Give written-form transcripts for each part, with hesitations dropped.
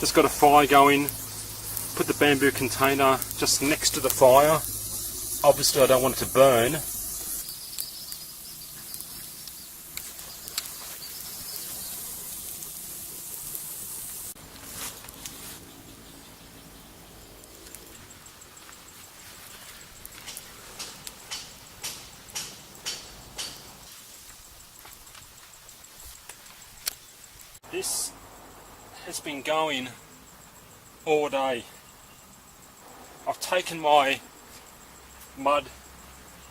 Just got a fire going. Put the bamboo container just next to the fire. Obviously I don't want it to burn. This has been going all day. I've taken my mud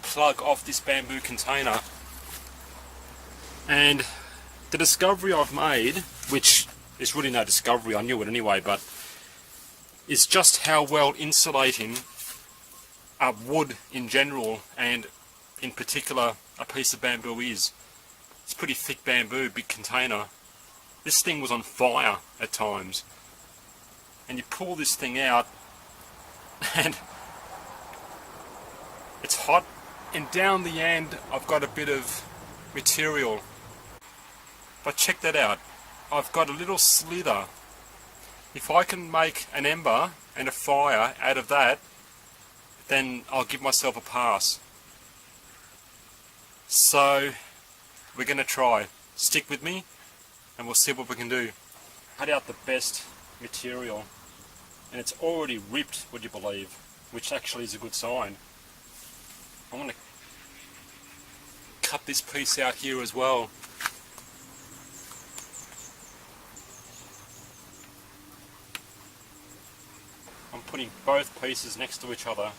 plug off this bamboo container, and the discovery I've made, which is really no discovery, I knew it anyway, but is just how well insulating a wood in general, and in particular a piece of bamboo is. It's pretty thick bamboo, big container. This thing was on fire at times, and you pull this thing out and it's hot, and down the end I've got a bit of material. But check that out, I've got a little slither. If I can make an ember and a fire out of that, then I'll give myself a pass. So we're going to try. Stick with me and we'll see what we can do. Cut out the best material, and it's already ripped, would you believe, which actually is a good sign. I'm going to cut this piece out here as well. I'm putting both pieces next to each other.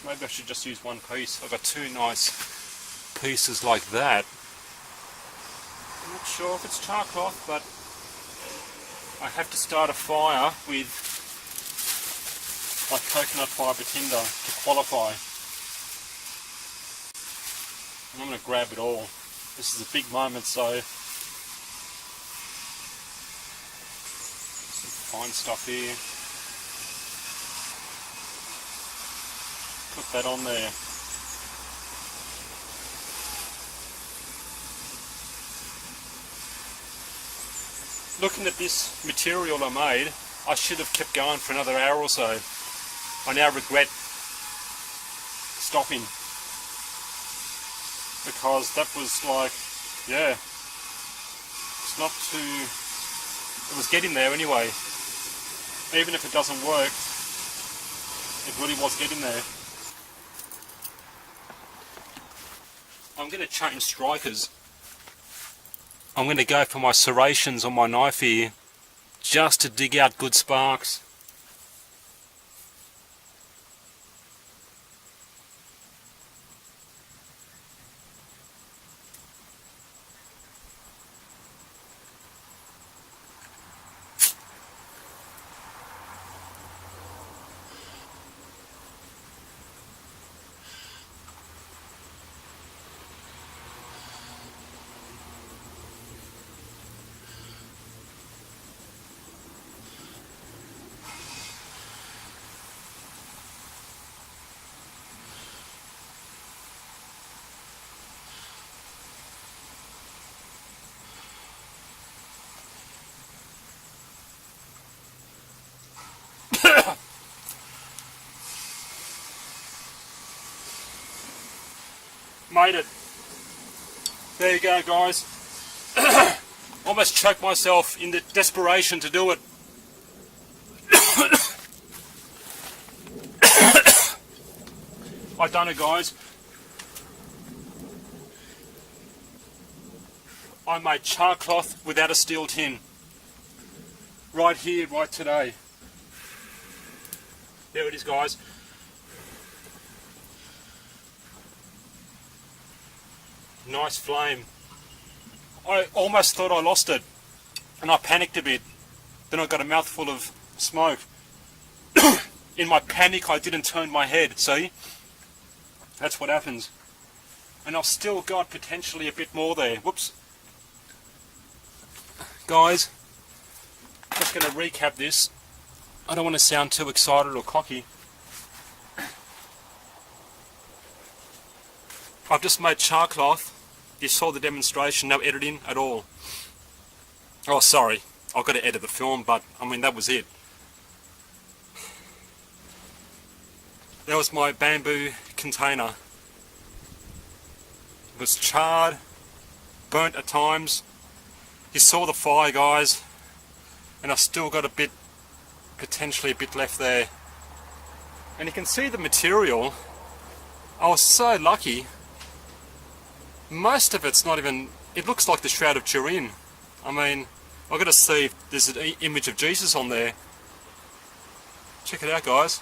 Maybe I should just use one piece. I've got two nice pieces like that. I'm not sure if it's charcloth, but I have to start a fire with my coconut fibre tinder to qualify. And I'm going to grab it all. This is a big moment, so some fine stuff here. Put that on there. Looking at this material I made, I should have kept going for another hour or so. I now regret stopping, because that was like, yeah, it's not too, it was getting there anyway. Even if it doesn't work, it really was getting there. I'm going to change strikers. I'm going to go for my serrations on my knife here, just to dig out good sparks. Made it. There you go, guys. Almost choked myself in the desperation to do it. I've done it, guys. I made charcloth without a steel tin. Right here, right today. There it is, guys. Nice flame. I almost thought I lost it, and I panicked a bit. Then I got a mouthful of smoke. In my panic, I didn't turn my head, see? That's what happens. And I've still got potentially a bit more there. Whoops. Guys, just going to recap this. I don't want to sound too excited or cocky. I've just made charcloth. You saw the demonstration, no editing at all. Oh, sorry. I've got to edit the film, but I mean that was it. That was my bamboo container. It was charred, burnt at times. You saw the fire, guys, and I've still got a bit, potentially a bit left there. And you can see the material. I was so lucky. Most of it's not even, it looks like the Shroud of Turin. I mean, I've got to see if there's an image of Jesus on there. Check it out, guys.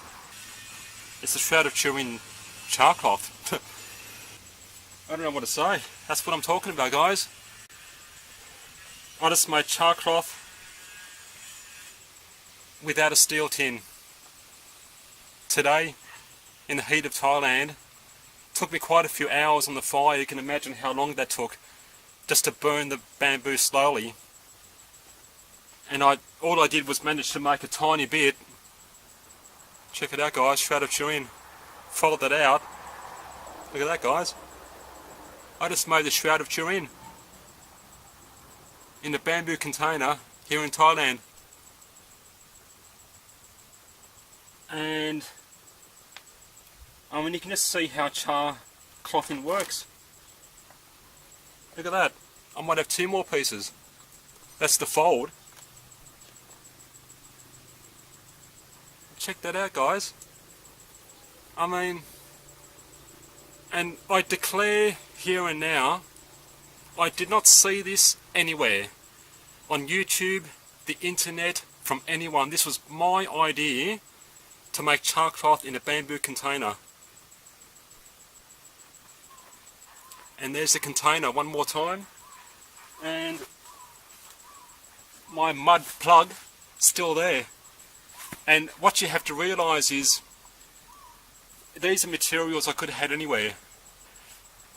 It's the Shroud of Turin Charcloth. I don't know what to say. That's what I'm talking about, guys. I just made Charcloth without a steel tin. Today, in the heat of Thailand, took me quite a few hours on the fire. You can imagine how long that took just to burn the bamboo slowly. And all I did was manage to make a tiny bit. Check it out, guys, Shroud of Turin. Followed that out. Look at that, guys. I just made the Shroud of Turin in a bamboo container here in Thailand. And I mean, you can just see how char clothing works. Look at that. I might have 2 more pieces. That's the fold. Check that out, guys. I mean, and I declare here and now, I did not see this anywhere. On YouTube, the internet, from anyone. This was my idea to make charcloth in a bamboo container. And there's the container one more time. And my mud plug still there. And what you have to realise is, these are materials I could have had anywhere.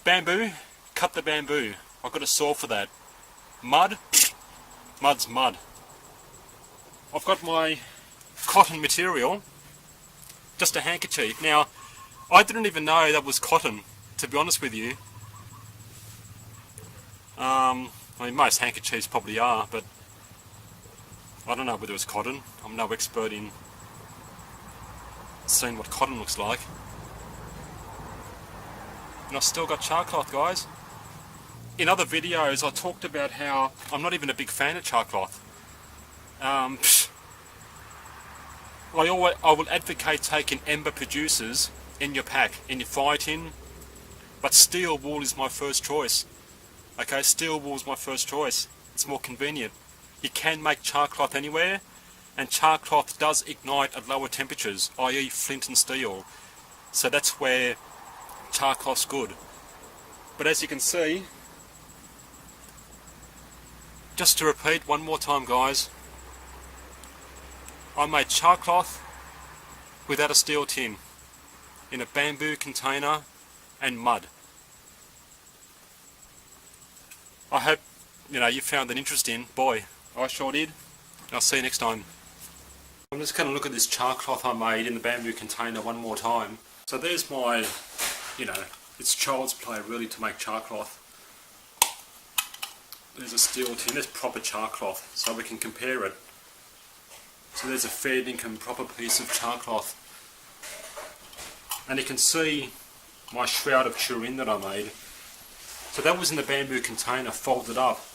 Bamboo, cut the bamboo. I've got a saw for that. Mud, mud's mud. I've got my cotton material, just a handkerchief. Now, I didn't even know that was cotton, to be honest with you. I mean, most handkerchiefs probably are, but I don't know whether it's cotton. I'm no expert in seeing what cotton looks like. And I've still got charcloth, guys. In other videos I talked about how I'm not even a big fan of charcloth. I will advocate taking ember producers in your pack, in your fire tin, but steel wool is my first choice. Okay, steel wool is my first choice. It's more convenient. You can make charcloth anywhere, and charcloth does ignite at lower temperatures, i.e. flint and steel. So that's where charcloth's good. But as you can see, just to repeat one more time, guys, I made charcloth without a steel tin, in a bamboo container and mud. I hope you found that interesting. Boy, I sure did. I'll see you next time. I'm just going to look at this charcloth I made in the bamboo container one more time. So there's my, it's child's play really to make charcloth. There's a steel tin, there's proper charcloth, so we can compare it. So there's a fair dinkum proper piece of charcloth. And you can see my Shroud of Turin that I made. So that was in the bamboo container, folded up.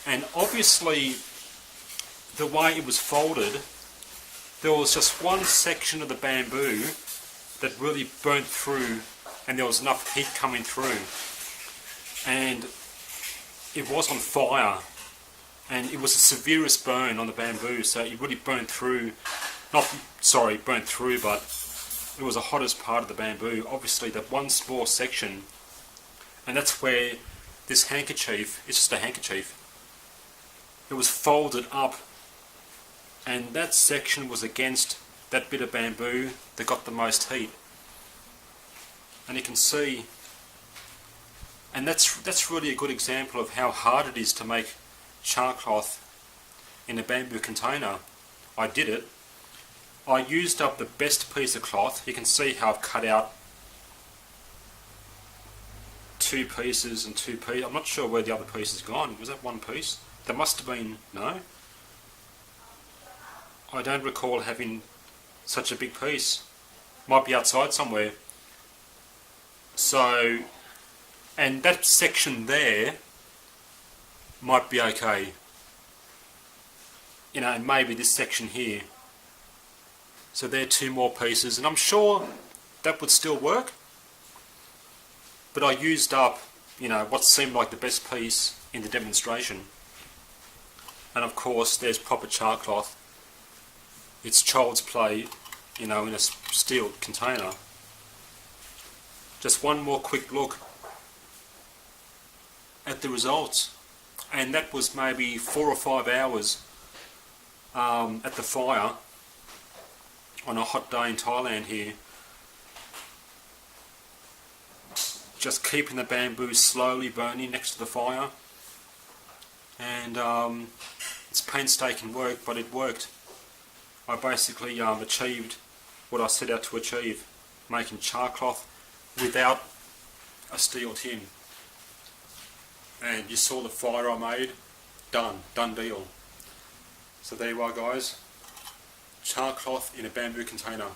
And obviously, the way it was folded, there was just one section of the bamboo that really burnt through, and there was enough heat coming through. And it was on fire, and it was the severest burn on the bamboo, so it really burnt through, burnt through, but it was the hottest part of the bamboo. Obviously, that one small section, and that's where this handkerchief, it's just a handkerchief, it was folded up, and that section was against that bit of bamboo that got the most heat. And you can see, and that's really a good example of how hard it is to make charcloth in a bamboo container. I did it. I used up the best piece of cloth. You can see how I've cut out 2 pieces and 2 pieces. I'm not sure where the other piece has gone. Was that one piece? There must have been, no? I don't recall having such a big piece. Might be outside somewhere. So, and that section there might be okay. You know, and maybe this section here. So there are 2 more pieces, and I'm sure that would still work. But I used up, you know, what seemed like the best piece in the demonstration. And of course, there's proper Charcloth. It's child's play, you know, in a steel container. Just one more quick look at the results, and that was maybe 4 or 5 hours at the fire on a hot day in Thailand here, just keeping the bamboo slowly burning next to the fire, and it's painstaking work, but it worked. I basically achieved what I set out to achieve, making Charcloth without a steel tin. And you saw the fire I made. Done deal. So there you are, guys. Charcloth in a bamboo container.